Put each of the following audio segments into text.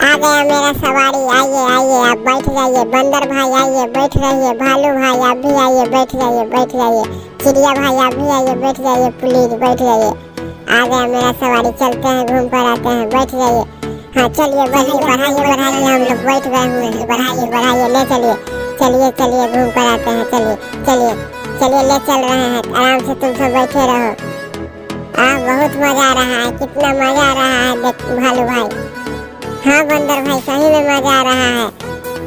आ गया मेरा सवारी। आइए आइए आप बैठ जाइए। बंदर भाई आइए बैठ जाइए। भालू भाई आप भी आइए बैठ जाइए बैठ जाइए। चिड़िया भाई आप भी आइए बैठ जाइए प्लीज बैठ जाइए। आ गया मेरा सवारी, चलते हैं घूम कर आते हैं, बैठ जाइए। हाँ चलिए बढ़िए बढ़ाइए बढ़ाइए, हम लोग बैठ गए हुए हैं, बढ़ाइए बढ़ाइए ले चलिए। चलिए चलिए घूम कर आते हैं, चलिए चलिए चलिए ले चल रहे हैं, आराम से तुम सब बैठे रहो। बहुत मजा आ रहा है, कितना मजा आ रहा है देख भालू भाई। हाँ बंदर भाई सही में मजा आ रहा है।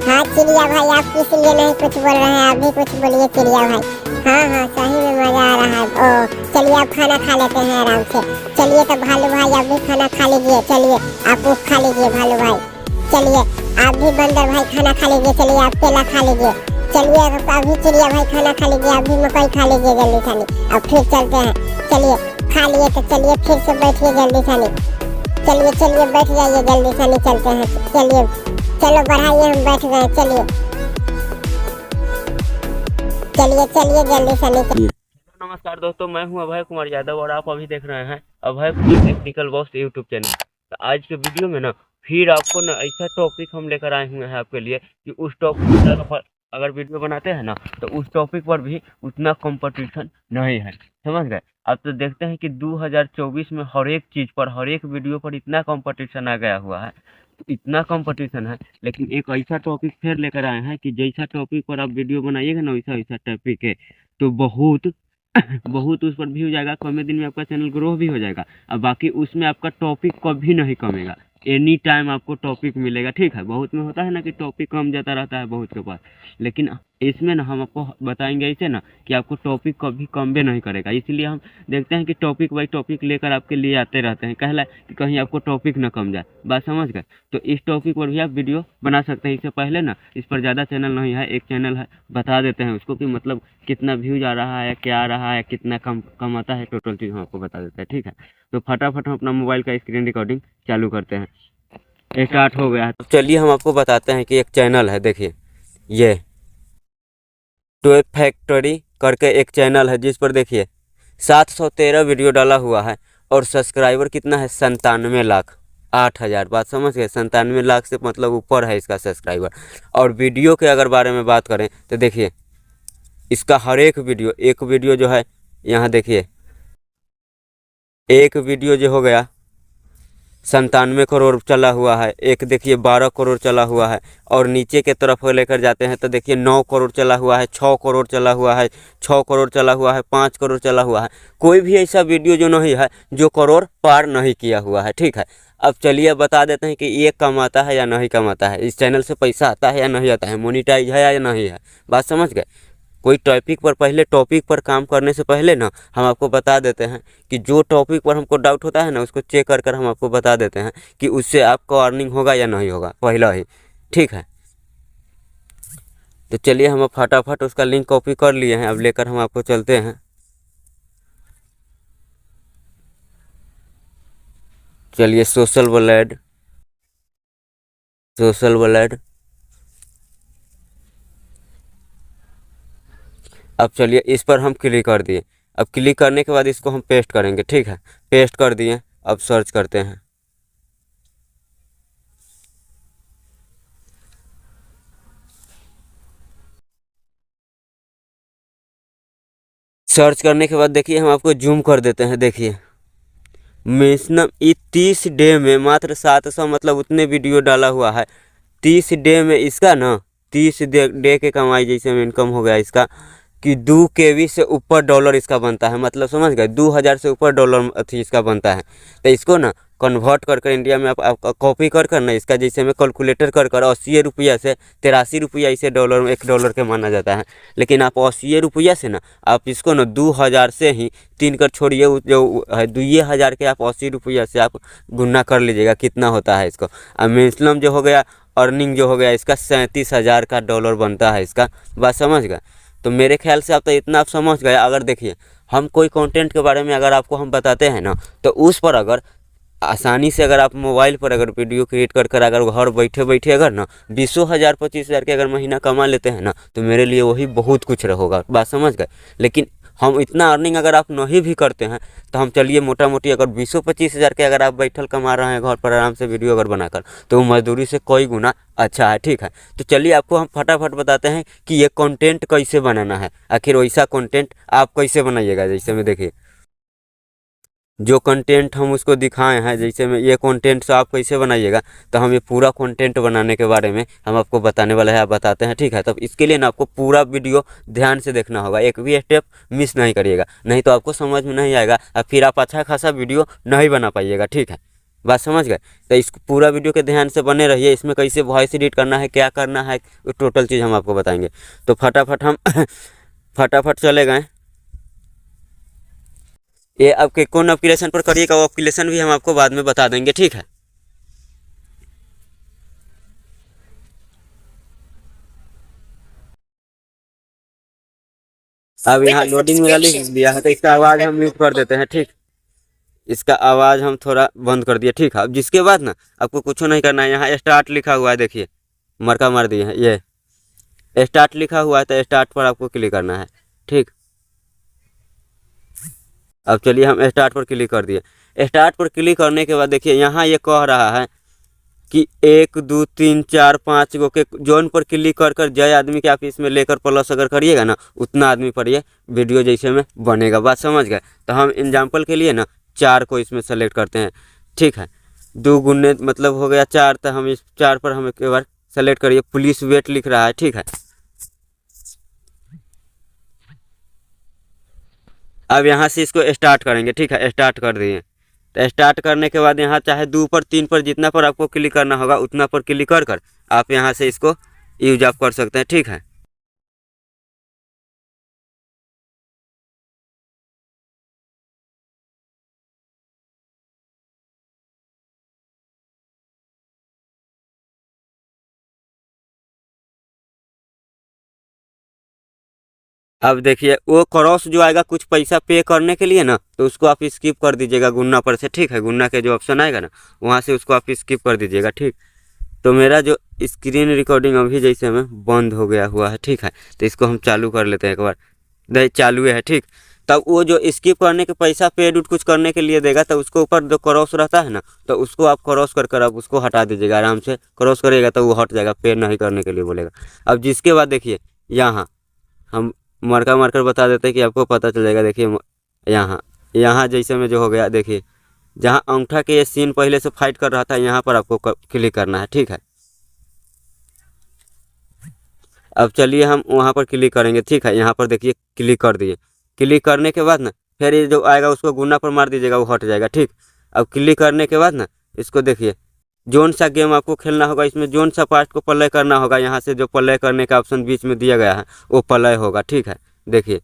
हाँ चिड़िया भाई आप किस लिए नहीं कुछ बोल रहे हैं, आप भी कुछ बोलिए चिड़िया भाई। हाँ सही में मजा आ रहा है। ओ चलिए आप खाना खा लेते हैं आराम से। चलिए तो भालू भाई आप भी खाना खा लीजिए, चलिए आप ऊख खा लीजिए भालू भाई। चलिए आप भी बंदर भाई खाना खा लीजिए, चलिए आप केला खा लीजिए। चलिए अभी चिड़िया भाई खाना खा लीजिए, आप भी मकई खा लीजिए जल्दी सानी। अब फिर चलते हैं, चलिए खा लिए तो चलिए फिर से बैठिए जल्दी सानी। चलिए चलिए बैठ जाइए जल्दी सानी, चलते हैं। चलिए चलो बढ़ाइए, हम बैठ गए, चलिए चलिए चलिए जल्दी सानी। नमस्कार दोस्तों, मैं हूं अभय कुमार यादव और आप अभी देख रहे हैं Abhay Kumar technical boss YouTube channel. तो आज के वीडियो में ना फिर आपको ना ऐसा टॉपिक हम लेकर आए हुए हैं आपके लिए कि उस टॉपिक पर अगर वीडियो बनाते हैं ना तो उस टॉपिक पर भी उतना कंपटीशन नहीं है, समझ गए। अब तो देखते हैं कि 2024 में हर एक चीज़ पर हर एक वीडियो पर इतना कंपटीशन आ गया हुआ है, इतना कंपटीशन है। लेकिन एक ऐसा टॉपिक फिर लेकर आए हैं कि जैसा टॉपिक पर आप वीडियो बनाइएगा ना वैसा वैसा टॉपिक है तो बहुत बहुत उस पर भी हो जाएगा, कम दिन में आपका चैनल ग्रो भी हो जाएगा। और बाकी उसमें आपका टॉपिक कभी नहीं कमेगा, एनी टाइम आपको टॉपिक मिलेगा, ठीक है। बहुत में होता है ना कि टॉपिक कम जाता रहता है बहुत के पास, लेकिन इसमें ना हम आपको बताएंगे ऐसे ना कि आपको टॉपिक कभी कम भी नहीं करेगा। इसलिए हम देखते हैं कि टॉपिक बाई टॉपिक लेकर आपके लिए आते रहते हैं, कहला कि कहीं आपको टॉपिक ना कम जाए, बात समझ गए। तो इस टॉपिक पर भी आप वीडियो बना सकते हैं। इससे पहले ना इस पर ज़्यादा चैनल नहीं है, एक चैनल है, बता देते हैं उसको कि मतलब कितना व्यूज आ रहा है, क्या आ रहा है, कितना कम आता है, टोटल चीज़ हम आपको बता देते हैं, ठीक है। तो फटाफट हम अपना मोबाइल का स्क्रीन रिकॉर्डिंग चालू करते हैं। स्टार्ट हो गया है, तो चलिए हम आपको बताते हैं कि एक चैनल है, देखिए ये टॉय फैक्ट्री करके एक चैनल है जिस पर देखिए 713 वीडियो डाला हुआ है और सब्सक्राइबर कितना है 97,08,000। बात समझ गए, 97 लाख से मतलब ऊपर है इसका सब्सक्राइबर। और वीडियो के अगर बारे में बात करें तो देखिए इसका हर एक वीडियो जो है, यहाँ देखिए एक वीडियो जो हो गया 97 करोड़ चला हुआ है, एक देखिए 12 करोड़ चला हुआ है, और नीचे के तरफ लेकर जाते हैं तो देखिए 9 करोड़ चला हुआ है, 6 करोड़ चला हुआ है, 6 करोड़ चला हुआ है, 5 करोड़ चला हुआ है। कोई भी ऐसा वीडियो जो नहीं है जो करोड़ पार नहीं किया हुआ है, ठीक है। अब चलिए बता देते हैं कि ये कमाता है या नहीं कमाता है, इस चैनल से पैसा आता है या नहीं आता है, मोनिटाइज है या नहीं है, बात समझ गए। कोई टॉपिक पर पहले टॉपिक पर काम करने से पहले ना हम आपको बता देते हैं कि जो टॉपिक पर हमको डाउट होता है ना उसको चेक कर कर हम आपको बता देते हैं कि उससे आपको अर्निंग होगा या नहीं होगा पहला ही, ठीक है। तो चलिए हम अब फटाफट उसका लिंक कॉपी कर लिए हैं, अब लेकर हम आपको चलते हैं। चलिए सोशल ब्लेड अब चलिए इस पर हम क्लिक कर दिए। अब क्लिक करने के बाद इसको हम पेस्ट करेंगे, ठीक है। पेस्ट कर दिए, अब सर्च करते हैं। सर्च करने के बाद देखिए हम आपको जूम कर देते हैं। देखिए मैक्सिमम 30 डे में मात्र 700 मतलब उतने वीडियो डाला हुआ है। 30 डे में इसका ना 30 डे के कमाई जैसे में इनकम हो गया इसका कि 2 केवी से ऊपर डॉलर इसका बनता है, मतलब समझ गए 2000 से ऊपर डॉलर अथी इसका बनता है। तो इसको ना कन्वर्ट कर कर इंडिया में आप कॉपी कर कर ना इसका जैसे में कैलकुलेटर कर कर 80 रुपया से 83 रुपया इसे डॉलर में 1 डॉलर के माना जाता है। लेकिन आप 80 रुपया से ना आप इसको ना 2000 से ही 3 कर छोड़िए, जो है 2000 के आप 80 रुपया से आप गुना कर लीजिएगा कितना होता है इसको। अब मैक्सिमम जो हो गया अर्निंग जो हो गया इसका 37,000 का डॉलर बनता है इसका, बात समझ गए। तो मेरे ख्याल से आप तो इतना आप समझ गए। अगर देखिए हम कोई कंटेंट के बारे में अगर आपको हम बताते हैं ना तो उस पर अगर आसानी से अगर आप मोबाइल पर अगर वीडियो क्रिएट कर कर अगर घर बैठे बैठे अगर ना 20,000 25,000 के अगर महीना कमा लेते हैं ना तो मेरे लिए वही बहुत कुछ होगा, बात समझ गए। लेकिन हम इतना अर्निंग अगर आप नहीं भी करते हैं तो हम चलिए मोटा मोटी अगर 20-25 हज़ार के अगर आप बैठल कमा रहे हैं घर पर आराम से वीडियो अगर बनाकर, तो मजदूरी से कई गुना अच्छा है। ठीक है, तो चलिए आपको हम फटाफट बताते हैं कि ये कंटेंट कैसे बनाना है। आखिर वैसा कंटेंट आप कैसे बनाइएगा, जैसे में देखिए जो कंटेंट हम उसको दिखाए हैं, जैसे में ये कंटेंट से आप कैसे बनाइएगा, तो हम ये पूरा कंटेंट बनाने के बारे में हम आपको बताने वाले हैं, आप बताते हैं। ठीक है, तब इसके लिए ना आपको पूरा वीडियो ध्यान से देखना होगा, एक भी स्टेप मिस नहीं करिएगा, नहीं तो आपको समझ में नहीं आएगा और फिर आप अच्छा खासा वीडियो नहीं बना पाइएगा। ठीक है, बात समझ गए? तो इस पूरा वीडियो के ध्यान से बने रहिए, इसमें कैसे वॉइस एडिट करना है, क्या करना है, टोटल चीज़ हम आपको बताएंगे। तो फटाफट हम फटाफट चले गए। ये आपके कौन एप्लीकेशन पर करिएगा, वो एप्लीकेशन भी हम आपको बाद में बता देंगे। ठीक है, अब यहाँ लोडिंग में लिख दिया है, तो इसका आवाज़ हम म्यूट कर देते हैं। ठीक, इसका आवाज़ हम थोड़ा बंद कर दिया। ठीक है, अब जिसके बाद ना आपको कुछ नहीं करना है, यहाँ स्टार्ट लिखा हुआ है, देखिए मरका मार दिए हैं, ये स्टार्ट लिखा हुआ है, तो स्टार्ट पर आपको क्लिक करना है। ठीक, अब चलिए हम स्टार्ट पर क्लिक कर दिए। स्टार्ट पर क्लिक करने के बाद देखिए यहाँ ये कह रहा है कि 1 2 3 4 5 गो के जोन पर क्लिक कर कर जय आदमी के आप इसमें लेकर प्लस अगर करिएगा ना, उतना आदमी पर ये वीडियो जैसे में बनेगा। बात समझ गए? तो हम एग्जाम्पल के लिए ना 4 को इसमें सेलेक्ट करते हैं। ठीक है, 2 गुने मतलब हो गया 4, तो हम इस 4 पर हम एक बार सेलेक्ट करिए। पुलिस वेट लिख रहा है। ठीक है, अब यहाँ से इसको स्टार्ट करेंगे। ठीक है, स्टार्ट कर दिए। तो स्टार्ट करने के बाद यहाँ चाहे 2 पर 3 पर जितना पर आपको क्लिक करना होगा उतना पर क्लिक कर कर आप यहाँ से इसको यूज आप कर सकते हैं। ठीक है, अब देखिए वो क्रॉस जो आएगा कुछ पैसा पे करने के लिए ना, तो उसको आप स्किप कर दीजिएगा गुन्ना पर से। ठीक है, गुन्ना के जो ऑप्शन आएगा ना, वहाँ से उसको आप स्किप कर दीजिएगा। ठीक, तो मेरा जो स्क्रीन रिकॉर्डिंग अभी जैसे में बंद हो गया हुआ है। ठीक है, तो इसको हम चालू कर लेते हैं एक बार। नहीं चालू है। ठीक, तब वो जो स्किप करने के पैसा पेड उड कुछ करने के लिए देगा, तो उसको ऊपर जो क्रॉस रहता है ना, तो उसको आप क्रॉस कर कर आप उसको हटा दीजिएगा। आराम से क्रॉस करेगा तो वो हट जाएगा, पेड नहीं करने के लिए बोलेगा। अब जिसके बाद देखिए यहाँ हम मार्कर मार्कर बता देते हैं कि आपको पता चल जाएगा। देखिए यहाँ यहाँ जैसे में जो हो गया, देखिए जहाँ अंगूठा के ये सीन पहले से फाइट कर रहा था, यहाँ पर आपको क्लिक करना है। ठीक है, अब चलिए हम वहाँ पर क्लिक करेंगे। ठीक है, यहाँ पर देखिए क्लिक कर दिए। क्लिक करने के बाद ना फिर ये जो आएगा उसको गुना पर मार दीजिएगा, वो हट जाएगा। ठीक, अब क्लिक करने के बाद ना इसको देखिए जोन सा गेम आपको खेलना होगा, इसमें जोन सा पार्ट को प्ले करना होगा। यहाँ से जो प्ले करने का ऑप्शन बीच में दिया गया है वो प्ले होगा। ठीक है, देखिए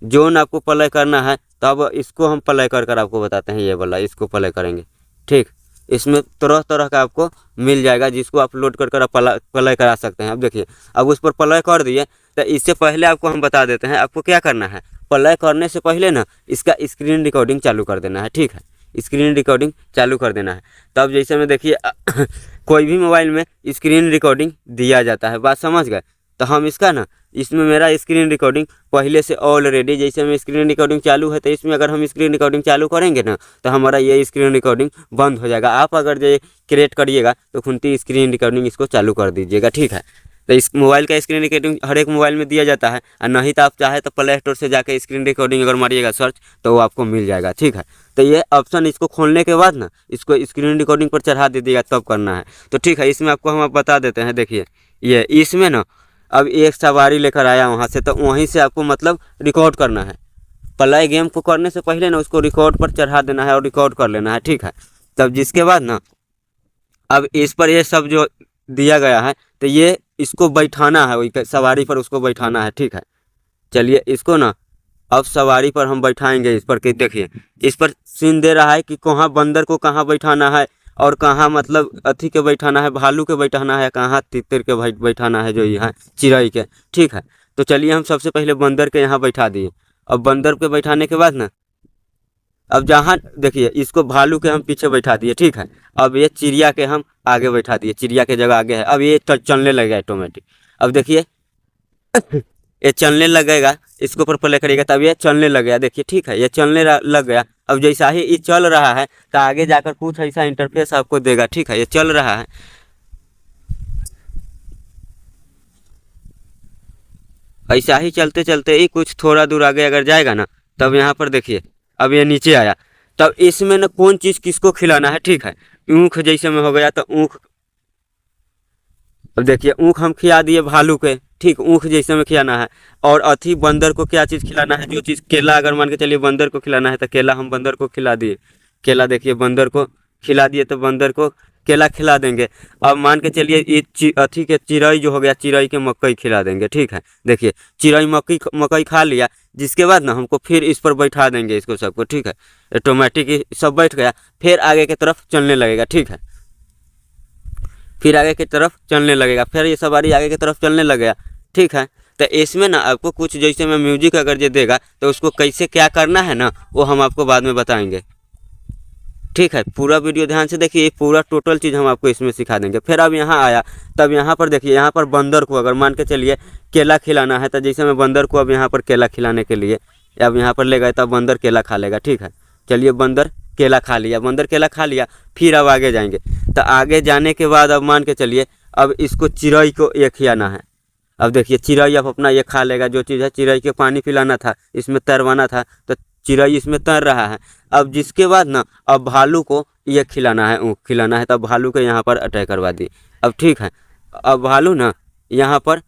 जोन आपको प्ले करना है, तो अब इसको हम प्ले कर कर आपको बताते हैं। ये वाला इसको प्ले करेंगे। ठीक, इसमें तरह तरह का आपको मिल जाएगा, जिसको आप लोड कर कर आप प्ले करा सकते हैं। अब देखिए अब उस पर प्ले कर दिए, तो इससे पहले आपको हम बता देते हैं आपको क्या करना है। प्ले करने से पहले ना इसका स्क्रीन रिकॉर्डिंग चालू कर देना है। ठीक है, स्क्रीन रिकॉर्डिंग चालू कर देना है। तब जैसे में देखिए कोई भी मोबाइल में स्क्रीन रिकॉर्डिंग दिया जाता है। बात समझ गए? तो हम इसका ना इसमें मेरा स्क्रीन रिकॉर्डिंग पहले से ऑलरेडी जैसे में स्क्रीन रिकॉर्डिंग चालू है, तो इसमें अगर हम स्क्रीन रिकॉर्डिंग चालू करेंगे ना, तो हमारा ये स्क्रीन रिकॉर्डिंग बंद हो जाएगा। आप अगर ये क्रिएट करिएगा तो खुनती स्क्रीन रिकॉर्डिंग इसको चालू कर दीजिएगा। ठीक है, तो इस मोबाइल का स्क्रीन रिकॉर्डिंग हर एक मोबाइल में दिया जाता है, और नहीं तो आप चाहे तो प्ले स्टोर से जाकर स्क्रीन रिकॉर्डिंग अगर मारिएगा सर्च, तो वो आपको मिल जाएगा। ठीक है, तो ये ऑप्शन इसको खोलने के बाद ना इसको स्क्रीन रिकॉर्डिंग पर चढ़ा दीजिएगा, तब करना है। तो ठीक है, इसमें आपको हम बता देते हैं। देखिए ये इसमें ना अब एक सवारी लेकर आया वहाँ से, तो वहीं से आपको मतलब रिकॉर्ड करना है। प्ले गेम को करने से पहले ना उसको रिकॉर्ड पर चढ़ा देना है और रिकॉर्ड कर लेना है। ठीक है, तब जिसके बाद ना अब इस पर ये सब जो दिया गया है, तो ये इसको बैठाना है, वही सवारी पर उसको बैठाना है। ठीक है, चलिए इसको ना अब सवारी पर हम बैठाएंगे इस पर। कि देखिए इस पर सीन दे रहा है कि कहाँ बंदर को कहाँ बैठाना है, और कहाँ मतलब अथी के बैठाना है, भालू के बैठाना है, कहाँ तितर के बैठाना है, जो यहाँ चिड़ै के। ठीक है, तो चलिए हम सबसे पहले बंदर के यहाँ बैठा दिए। अब बंदर के बैठाने के बाद ना अब जहाँ देखिए इसको भालू के हम पीछे बैठा दिए। ठीक है, अब ये चिड़िया के हम आगे बैठा दिए, चिड़िया के जगह आगे है। अब ये चलने लगेगा ऑटोमेटिक। अब देखिए ये चलने लगेगा, इसके ऊपर प्ले करिएगा तब ये चलने लग गया। देखिए ठीक है, ये चलने लग गया। अब जैसा ही ये चल रहा है तो आगे जाकर कुछ ऐसा इंटरफेस आपको देगा। ठीक है, ये चल रहा है। ऐसा ही चलते चलते ही कुछ थोड़ा दूर आगे अगर जाएगा ना, तब यहाँ पर देखिए अब ये नीचे आया। तब इसमें ना कौन चीज़ किसको खिलाना है। ठीक है, ऊँख जैसे में हो गया तो ऊँख, अब देखिए ऊँख हम खिला दिए भालू के। ठीक, ऊँख जैसे में खिलाना है। और अथी बंदर को क्या चीज़ खिलाना है, जो चीज़ केला, अगर मान के चलिए बंदर को खिलाना है तो केला हम बंदर को खिला दिए। केला देखिए बंदर को खिला दिए तो बंदर को केला खिला देंगे। अब मान के चलिए ये अथी के चिड़ई जो हो गया, चिड़ई के मकई खिला देंगे। ठीक है, देखिए चिड़ई मकई खा लिया, जिसके बाद ना हमको फिर इस पर बैठा देंगे इसको सबको। ठीक है, ऑटोमेटिक सब बैठ गया, फिर आगे की तरफ चलने लगेगा। ठीक है, फिर आगे की तरफ चलने लगेगा, फिर ये सवारी आगे की तरफ चलने लगेगा। ठीक है, तो इसमें ना आपको कुछ जैसे में म्यूजिक अगर ये देगा तो उसको कैसे क्या करना है ना, वो हम आपको बाद में बताएंगे। ठीक है, पूरा वीडियो ध्यान से देखिए, पूरा टोटल चीज़ हम आपको इसमें सिखा देंगे। फिर अब यहाँ आया, तब यहाँ पर देखिए, यहाँ पर बंदर को अगर मान के चलिए केला खिलाना है तो जैसे मैं बंदर को अब यहाँ पर केला खिलाने के लिए अब यहाँ पर ले गए तब बंदर केला खा लेगा। ठीक है, चलिए बंदर केला खा लिया, बंदर केला खा लिया। फिर अब आगे जाएंगे, तो आगे जाने के बाद अब मान के चलिए अब इसको चिड़ई को ये खिलाना है। अब देखिए चिड़ई अब अपना ये खा लेगा जो चीज़ है। चिड़ई के पानी पिलाना था, इसमें तैरवाना था, तो चिड़ई इसमें तैर रहा है। अब जिसके बाद ना अब भालू को ये खिलाना है, ऊँख खिलाना है, तब भालू के यहाँ पर अटैक करवा दी। अब ठीक है, अब भालू ना यहाँ पर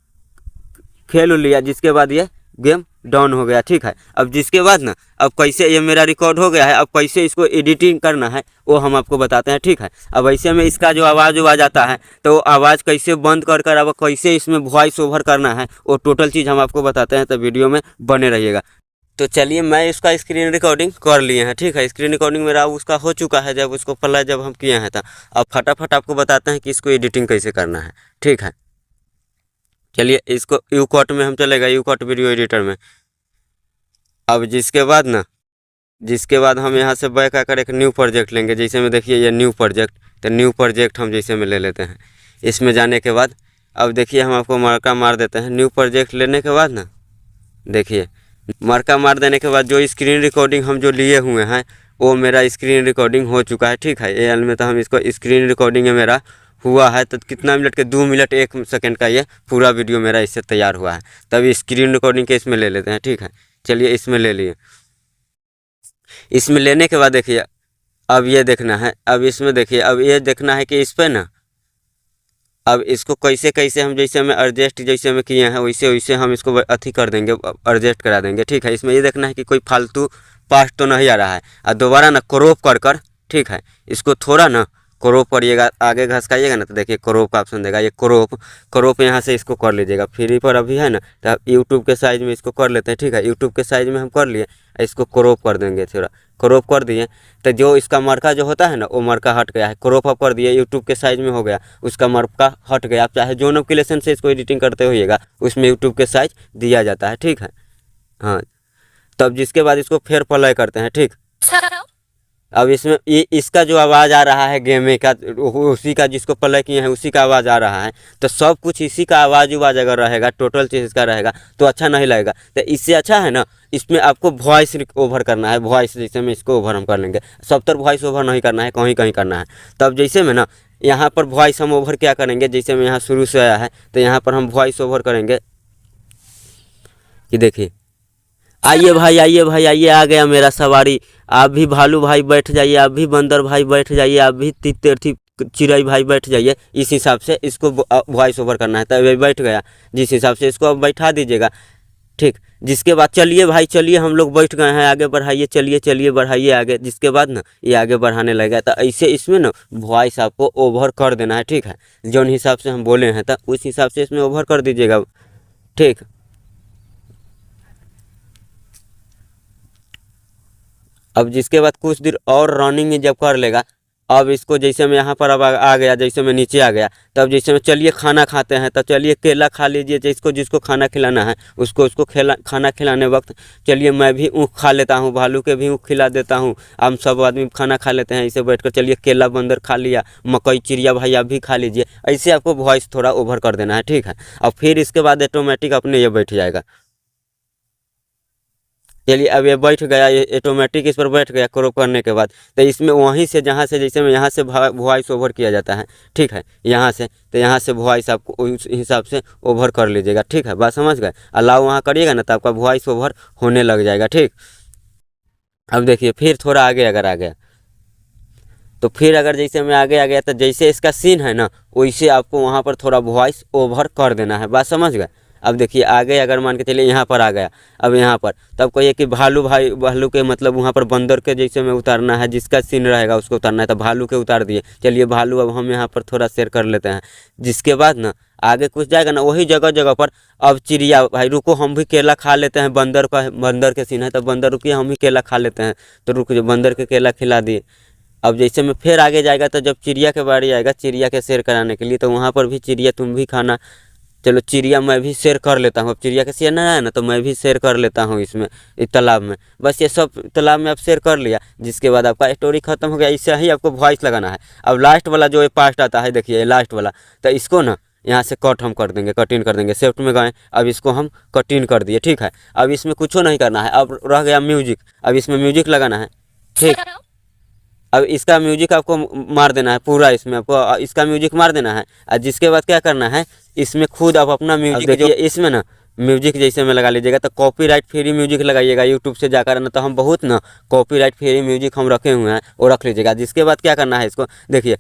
खेल लिया, जिसके बाद ये गेम डाउन हो गया। ठीक है, अब जिसके बाद ना अब कैसे ये मेरा रिकॉर्ड हो गया है, अब कैसे इसको एडिटिंग करना है वो हम आपको बताते हैं। ठीक है, अब ऐसे में इसका जो आवाज़ आता है तो आवाज़ कैसे बंद कर अब कैसे इसमें वॉइस ओवर करना है, वो टोटल चीज़ हम आपको बताते हैं, तो वीडियो में बने रहिएगा। तो चलिए मैं इसका स्क्रीन रिकॉर्डिंग कर लिए हैं। ठीक है, स्क्रीन रिकॉर्डिंग मेरा उसका हो चुका है, जब उसको प्ले जब हम किए हैं था। अब फटाफट आपको बताते हैं कि इसको एडिटिंग कैसे करना है। ठीक है, चलिए इसको यूकॉट में हम चलेगा, यूकॉट वीडियो एडिटर में। अब जिसके बाद हम यहाँ से बैक आकर एक न्यू प्रोजेक्ट लेंगे। जैसे में देखिए ये न्यू प्रोजेक्ट, तो न्यू प्रोजेक्ट हम जैसे में ले लेते हैं। इसमें जाने के बाद अब देखिए हम आपको मार्का मार देते हैं। न्यू प्रोजेक्ट लेने के बाद ना देखिए मार्का मार देने के बाद जो स्क्रीन रिकॉर्डिंग हम जो लिए हुए हैं वो मेरा स्क्रीन रिकॉर्डिंग हो चुका है। ठीक है, एल में तो हम इसको स्क्रीन रिकॉर्डिंग मेरा हुआ है, तो कितना मिनट के 2 मिनट 1 सेकंड का ये पूरा वीडियो मेरा इससे तैयार हुआ है। तभी स्क्रीन रिकॉर्डिंग के इसमें ले लेते हैं। ठीक है, चलिए इसमें ले लिए। इसमें लेने के बाद देखिए अब ये देखना है, अब इसमें देखिए अब ये देखना है कि इस पर ना अब इसको कैसे कैसे हम जैसे में एडजस्ट जैसे में किए हैं वैसे वैसे हम इसको अथी कर देंगे, एडजस्ट करा देंगे। ठीक है, इसमें ये देखना है कि कोई फालतू पास्ट तो नहीं आ रहा है। और दोबारा ना क्रॉप कर ठीक है, इसको थोड़ा ना क्रॉप करिएगा, आगे घसकाइएगा ना तो देखिए क्रॉप का ऑप्शन देगा, ये क्रॉप यहाँ से इसको कर लीजिएगा। फ्री पर अभी है ना, तो यूट्यूब के साइज़ में इसको कर लेते हैं। ठीक है, यूट्यूब के साइज़ में हम कर लिए, इसको क्रॉप कर देंगे। थोड़ा क्रॉप कर दिए तो जो इसका मार्का जो होता है ना वो मार्का हट गया है। क्रॉप अप कर दिए, यूट्यूब के साइज़ में हो गया, उसका मार्का हट गया। आप चाहे जो नोटिफिकेशन से इसको एडिटिंग करते होइएगा उसमें यूट्यूब के साइज़ दिया जाता है। ठीक है, हाँ, तब जिसके बाद इसको फिर प्ले करते हैं। ठीक, अब इसमें इसका जो आवाज़ आ रहा है गेम का, उसी का जिसको प्ले किए हैं उसी का आवाज़ आ रहा है। तो सब कुछ इसी का आवाज़ अगर रहेगा, टोटल चीज़ इसका रहेगा तो अच्छा नहीं लगेगा। तो इससे अच्छा है ना इसमें आपको वॉइस ओवर करना है। वॉइस जैसे में इसको ओवर हम कर लेंगे, सब तरफ वॉइस ओवर नहीं करना है, कहीं कहीं करना है। तब जैसे में ना यहाँ पर वॉइस हम ओवर क्या करेंगे, जैसे में यहाँ शुरू से आया है तो यहाँ पर हम वॉइस ओवर करेंगे कि देखिए आइए भाई आइए भाई आइए, आ गया मेरा सवारी। आप भी भालू भाई बैठ जाइए, आप भी बंदर भाई बैठ जाइए, आप भी तिरछी चिड़ई भाई बैठ जाइए। इस हिसाब से इसको वॉइस ओवर करना है। तब बैठ गया, जिस हिसाब से इसको अब बैठा दीजिएगा। ठीक, जिसके बाद चलिए भाई चलिए हम लोग बैठ गए हैं, आगे बढ़ाइए, चलिए चलिए बढ़ाइए आगे। जिसके बाद ना ये आगे बढ़ाने लगेगा। तो ऐसे इसमें ना वॉइस आपको ओवर कर देना है। ठीक है, जो हिसाब से हम बोले हैं तो उस हिसाब से इसमें ओवर कर दीजिएगा। ठीक, अब जिसके बाद कुछ देर और रनिंग जब कर लेगा, अब इसको जैसे मैं यहाँ पर अब आ गया, जैसे मैं नीचे आ गया, तब जैसे में चलिए खाना खाते हैं। तो चलिए केला खा लीजिए, जिसको खाना खिलाना है उसको खाना खिलाने वक्त चलिए मैं भी ऊँख खा लेता हूँ, भालू के भी ऊँख खिला देता हूँ। हम सब आदमी खाना खा लेते हैं ऐसे बैठकर। चलिए केला बंदर खा लिया, मकई चिड़िया भाई आप भी खा लीजिए। ऐसे आपको वॉइस थोड़ा ओवर कर देना है। ठीक है, और फिर इसके बाद ऑटोमेटिक अपने ये बैठ जाएगा। चलिए अब ये बैठ गया, ये ऑटोमेटिक इस पर बैठ गया क्रॉप करने के बाद। तो इसमें वहीं से जहाँ से जैसे में यहाँ से वॉइस ओवर किया जाता है, ठीक है, यहाँ से, तो यहाँ से वॉइस आपको उस हिसाब से ओवर कर लीजिएगा, ठीक है, बात समझ गए। अलाउ वहाँ करिएगा ना तो आपका वॉइस ओवर होने लग जाएगा, ठीक। अब देखिए फिर थोड़ा आगे अगर आ गया तो फिर अगर जैसे मैं आगे आ गया तो जैसे इसका सीन है ना वैसे आपको वहाँ पर थोड़ा वॉइस ओवर कर देना है, बात समझ गए। अब देखिए आगे अगर मान के चलिए यहाँ पर आ गया, अब यहाँ पर तब कहिए कि भालू के मतलब वहाँ पर बंदर के जैसे में उतारना है, जिसका सीन रहेगा उसको उतारना है, तो भालू के उतार दिए। चलिए भालू अब हम यहाँ पर थोड़ा शेयर कर लेते हैं, जिसके बाद ना आगे कुछ जाएगा ना वही जगह जगह पर। अब चिड़िया भाई रुको हम भी केला खा लेते हैं, बंदर के सीन है तो बंदर रुकिए हम भी केला खा लेते हैं, तो रुक जो बंदर के केला खिला दिए। अब जैसे में फिर आगे जाएगा तो जब चिड़िया के बारी आएगा, चिड़िया के शेयर कराने के लिए, तो वहाँ पर भी चिड़िया तुम भी खाना। चलो चिड़िया मैं भी शेयर कर लेता हूँ, अब चिड़िया का शेयर ना है ना तो मैं भी शेयर कर लेता हूँ इसमें, इस तालाब में। बस ये सब तालाब में आप शेयर कर लिया, जिसके बाद आपका स्टोरी खत्म हो गया। इससे ही आपको वॉइस लगाना है। अब लास्ट वाला जो पार्ट आता है देखिए, ये लास्ट वाला, तो इसको ना यहाँ से कट हम कर देंगे, कटिंग कर देंगे। सेफ्ट में गए, अब इसको हम कटिंग कर दिए, ठीक है। अब इसमें कुछ नहीं करना है, अब रह गया म्यूजिक। अब इसमें म्यूजिक लगाना है, ठीक। अब इसका म्यूजिक आपको मार देना है पूरा, इसमें आपको इसका म्यूजिक मार देना है। और जिसके बाद क्या करना है, इसमें खुद आप अपना म्यूजिक देखिए, इसमें ना म्यूजिक जैसे में लगा लीजिएगा तो कॉपीराइट फ्री म्यूजिक लगाइएगा यूट्यूब से जाकर ना, तो हम बहुत ना कॉपीराइट फ्री म्यूजिक हम रखे हुए हैं वो रख लीजिएगा। जिसके बाद क्या करना है, इसको देखिए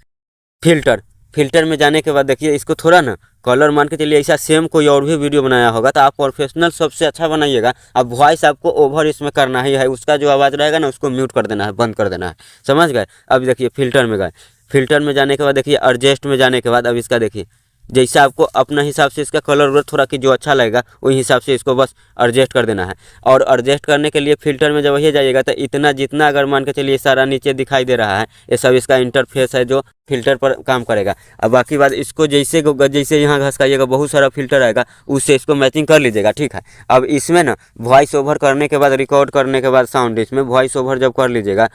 फिल्टर में जाने के बाद देखिए इसको थोड़ा ना कलर मान के चलिए। ऐसा सेम कोई और भी वीडियो बनाया होगा तो आप प्रोफेशनल सबसे अच्छा बनाइएगा। अब वॉइस आपको ओवर इसमें करना ही है, उसका जो आवाज़ रहेगा ना उसको म्यूट कर देना है, बंद कर देना है, समझ गए। अब देखिए फिल्टर में गए, फिल्टर में जाने के बाद देखिए एडजस्ट में जाने के बाद अब इसका देखिए जैसा आपको अपना हिसाब से इसका कलर थोड़ा कि जो अच्छा लगेगा वही हिसाब से इसको बस एडजस्ट कर देना है। और एडजस्ट करने के लिए फिल्टर में जब वही जाइएगा तो इतना जितना अगर मान के चलिए सारा नीचे दिखाई दे रहा है ये सब इसका इंटरफेस है जो फिल्टर पर काम करेगा। अब बाकी बात इसको जैसे यहाँ घसकाइएगा बहुत सारा फिल्टर आएगा, उससे इसको मैचिंग कर लीजिएगा, ठीक है। अब इसमें ना वॉइस ओवर करने के बाद रिकॉर्ड करने के बाद साउंड इसमें वॉइस ओवर जब कर लीजिएगा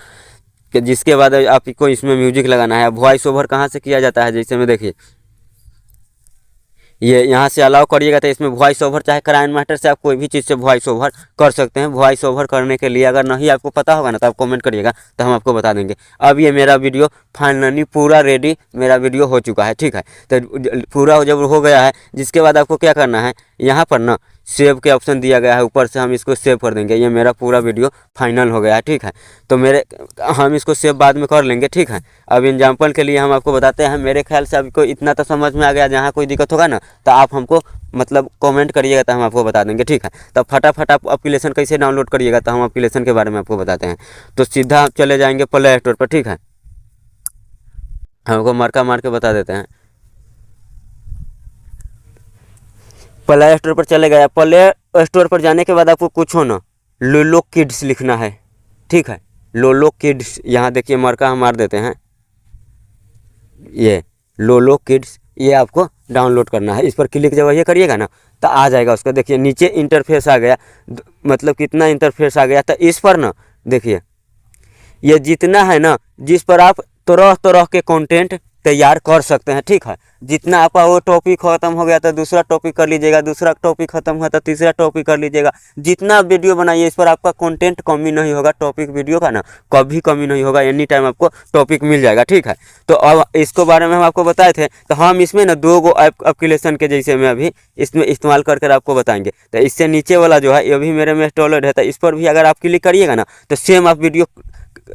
कि जिसके बाद आपको इसमें म्यूजिक लगाना है। वॉइस ओवर कहाँ से किया जाता है, जैसे में देखिए ये यहाँ से अलाउ करिएगा तो इसमें वॉइस ओवर चाहे क्राइन मास्टर से आप कोई भी चीज़ से वॉइस ओवर कर सकते हैं। वॉइस ओवर करने के लिए अगर नहीं आपको पता होगा ना तो आप कमेंट करिएगा तो हम आपको बता देंगे। अब ये मेरा वीडियो फाइनली पूरा रेडी, मेरा वीडियो हो चुका है, ठीक है। तो पूरा जब हो गया है जिसके बाद आपको क्या करना है, यहाँ पर ना सेव के ऑप्शन दिया गया है, ऊपर से हम इसको सेव कर देंगे। ये मेरा पूरा वीडियो फाइनल हो गया है, ठीक है। तो हम इसको सेव बाद में कर लेंगे, ठीक है। अब एग्जाम्पल के लिए हम आपको बताते हैं। मेरे ख्याल से आपको इतना तो समझ में आ गया, जहाँ कोई दिक्कत होगा ना तो आप हमको मतलब कमेंट करिएगा तो हम आपको बता देंगे, ठीक है। तो फटाफट आप एप्लीकेशन कैसे डाउनलोड करिएगा तो हम एप्लीकेशन के बारे में आपको बताते हैं। तो सीधा आप चले जाएंगे प्ले स्टोर पर, ठीक है। हमको मार्का मार के बता देते हैं। प्ले स्टोर पर चले गया। प्ले स्टोर पर जाने के बाद आपको कुछ हो ना लोलो किड्स लिखना है, ठीक है। लोलो किड्स यहाँ देखिए मार्का हम मार देते हैं, ये लोलो किड्स ये आपको डाउनलोड करना है। इस पर क्लिक जब ये करिएगा ना तो आ जाएगा उसका। देखिए नीचे इंटरफेस आ गया, मतलब कितना इंटरफेस आ गया। तो इस पर ना देखिए ये जितना है ना जिस पर आप तरह तरह के कंटेंट तैयार कर सकते हैं, ठीक है। जितना आपका वो टॉपिक खत्म हो गया तो दूसरा टॉपिक कर लीजिएगा, दूसरा टॉपिक खत्म हुआ तो तीसरा टॉपिक कर लीजिएगा। जितना वीडियो बनाइए इस पर आपका कंटेंट कमी नहीं होगा, टॉपिक वीडियो का ना कभी कमी नहीं होगा, एनी टाइम आपको टॉपिक मिल जाएगा, ठीक है। तो अब इसको बारे में हम आपको बताए थे। तो हम इसमें ना 2 एप्लीकेशन के जैसे में अभी इसमें इस्तेमाल करके आपको बताएंगे। तो इससे नीचे वाला जो है ये भी मेरे में इंस्टॉल्ड है, तो इस पर भी अगर आप क्लिक करिएगा ना तो सेम आप वीडियो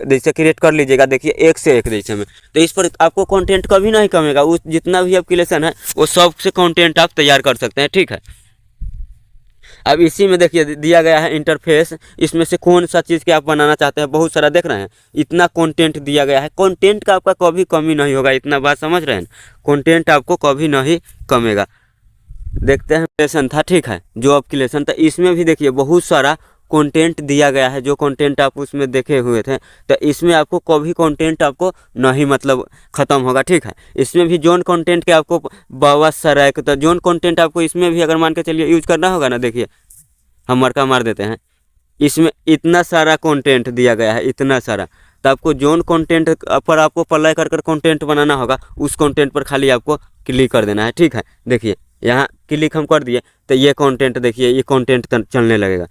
जैसे क्रिएट कर लीजिएगा। देखिए एक से एक जैसे में, तो इस पर आपको कंटेंट कभी नहीं कमेगा। उस जितना भी एप्लीकेशन है वो सब से कंटेंट आप तैयार कर सकते हैं, ठीक है। अब इसी में देखिए दिया गया है इंटरफेस, इसमें से कौन सा चीज़ के आप बनाना चाहते हैं, बहुत सारा देख रहे हैं। इतना कंटेंट दिया गया है, कंटेंट का आपका कभी कमी नहीं होगा, इतना बात समझ रहे हैं। कंटेंट आपको कभी नहीं कमेगा। देखते हैं एप्लीकेशन था, ठीक है, जो एप्लीकेशन था इसमें भी देखिए बहुत सारा कंटेंट दिया गया है। जो कंटेंट आप उसमें देखे हुए थे तो इसमें आपको कभी कंटेंट आपको नहीं मतलब ख़त्म होगा, ठीक है। इसमें भी जोन कंटेंट के आपको बहुत सारा है, तो जोन कंटेंट आपको इसमें भी अगर मान के चलिए यूज करना होगा ना, देखिए हम मरका मार देते हैं। इसमें इतना सारा कंटेंट दिया गया है, इतना सारा। तो आपको जोन कंटेंट पर आपको अप्लाई कर कंटेंट बनाना होगा, उस कंटेंट पर खाली आपको क्लिक कर देना है, ठीक है। देखिए यहाँ क्लिक हम कर दिए तो ये कंटेंट देखिए ये कंटेंट चलने लगेगा।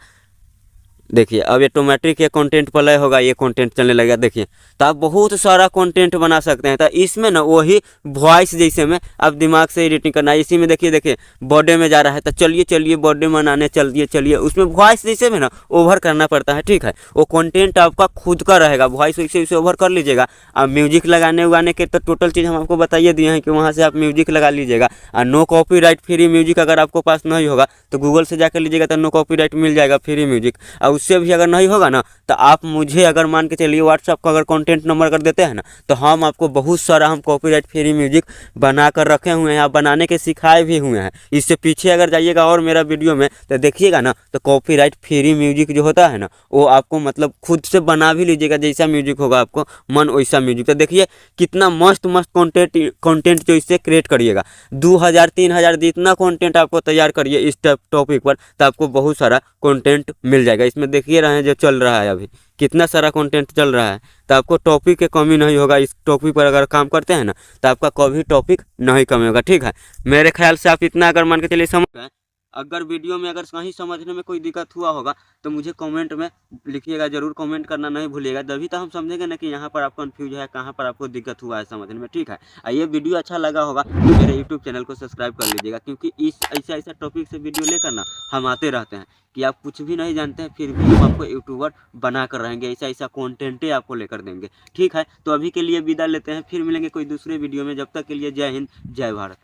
देखिए अब ये ऑटोमेटिक ये कंटेंट प्ले होगा, ये कंटेंट चलने लगेगा। देखिए तो आप बहुत सारा कंटेंट बना सकते हैं। तो इसमें ना वही वॉइस जैसे में आप दिमाग से एडिटिंग करना है। इसी में देखिए बर्थडे में जा रहा है तो चलिए बर्थडे मनाने चलिए उसमें वॉइस जैसे में ना ओवर करना पड़ता है, ठीक है। वो कंटेंट आपका खुद का रहेगा, वॉइस वैसे वैसे ओवर कर लीजिएगा। अब म्यूजिक लगाने उगाने के तो टोटल चीज़ हम आपको बताइए दिए हैं कि वहाँ से आप म्यूजिक लगा लीजिएगा। और नो कॉपीराइट फ्री म्यूजिक अगर आपको पास नहीं होगा तो गूगल से जाकर लीजिएगा तो नो कॉपीराइट मिल जाएगा फ्री म्यूजिक। और उससे भी अगर नहीं होगा ना तो आप मुझे अगर मान के चलिए व्हाट्सएप का अगर कॉन्टेंट नंबर कर देते हैं ना तो हम आपको बहुत सारा हम कॉपीराइट फ्री म्यूजिक बना कर रखे हुए हैं, आप बनाने के सिखाए भी हुए हैं। इससे पीछे अगर जाइएगा और मेरा वीडियो में तो देखिएगा ना तो कॉपीराइट फ्री म्यूजिक जो होता है ना वो आपको मतलब खुद से बना भी लीजिएगा, जैसा म्यूजिक होगा आपको मन वैसा म्यूजिक। तो देखिए कितना मस्त कंटेंट जो इससे क्रिएट करिएगा, 2000 3000 जितना कंटेंट आपको तैयार करिए इस टॉपिक पर तो आपको बहुत सारा कंटेंट मिल जाएगा। इसमें देखिए रहे हैं जो चल रहा है अभी कितना सारा कंटेंट चल रहा है। तो आपको टॉपिक की कमी नहीं होगा, इस टॉपिक पर अगर काम करते हैं ना तो आपका कभी टॉपिक नहीं कमी होगा, ठीक है। मेरे ख्याल से आप इतना अगर मान के चलिए समझ गए। अगर वीडियो में अगर कहीं समझने में कोई दिक्कत हुआ होगा तो मुझे कमेंट में लिखिएगा, जरूर कमेंट करना नहीं भूलिएगा, तभी तो हम समझेंगे ना कि यहाँ पर आप कंफ्यूज है, कहाँ पर आपको दिक्कत हुआ है समझने में, ठीक है। ये वीडियो अच्छा लगा होगा तो मेरे यूट्यूब चैनल को सब्सक्राइब कर लीजिएगा, क्योंकि इस ऐसा टॉपिक से वीडियो लेकर ना हम आते रहते हैं कि आप कुछ भी नहीं जानते हैं फिर भी हम आपको यूट्यूबर बना कर रहेंगे, ऐसा कॉन्टेंट ही आपको लेकर देंगे, ठीक है। तो अभी के लिए विदा लेते हैं, फिर मिलेंगे कोई दूसरे वीडियो में। जब तक के लिए जय हिंद जय भारत।